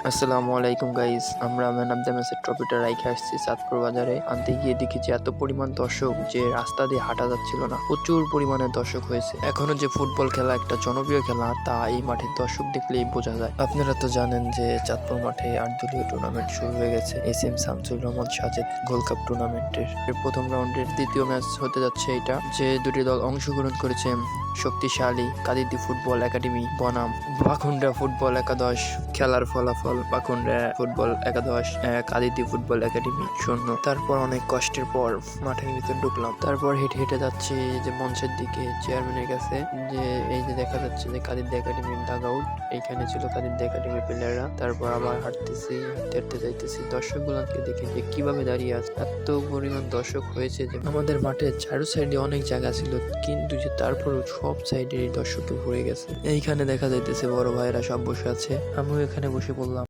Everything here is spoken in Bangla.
আসসালামু আলাইকুম গাইস, আমরা ম্যান অফ দ্য ম্যাচের ট্রফিটা রাইখে আসছি চাঁদপুর বাজারে। আনতে গিয়ে দেখেছি এত পরিমাণ দর্শক যে রাস্তা দিয়ে হাঁটা যাচ্ছিল না, প্রচুর পরিমাণে দর্শক হয়েছে। এখনো যে ফুটবল খেলা একটা জনপ্রিয় খেলা তা এই মাঠের দর্শক দেখলেই বোঝা যায়। আপনারা তো জানেন যে চাঁদপুর মাঠে 8 দলীয় টুর্নামেন্ট শুরু হয়ে গেছে। SM. Shamsur Rahman Sajed gold cup টুর্নামেন্টের প্রথম রাউন্ডের দ্বিতীয় ম্যাচ হতে যাচ্ছে এটা। যে দুটি দল অংশগ্রহণ করেছে শক্তিশালী কাদিদি ফুটবল একাডেমি বনাম বাখুন্ডা ফুটবল একাদশ। খেলার ফলাফল বাখুন্ডা ফুটবল একাদশ 1, আদিতি ফুটবল একাডেমি 0। তারপর অনেক কষ্টের পর মাঠের ভিতর ঢুকলাম। তারপর হেঁটে হেঁটে যাচ্ছি যে মঞ্চের দিকে চেয়ারম্যানের কাছে, যে এই যে দেখা যাচ্ছে যে কাদিদি একাডেমির ডাগ আউট, এইখানে ছিল কাদিদি একাডেমির প্লেয়াররা। তারপর আবার হাঁটতেছি, হাঁটতে হাঁটতে যাইতেছি, দর্শকগুলোকে দেখে যে কিভাবে দাঁড়িয়ে আছে। এত পরিমাণ দর্শক হয়েছে যে আমাদের মাঠের চারো সাইডে অনেক জায়গা ছিল, কিন্তু যে তারপরও সব সাইডে দর্শকে ভরে গেছে। এইখানে দেখা যাইতেছে বড় ভাইরা সব বসে আছে, আমিও এখানে বসে পড়লাম।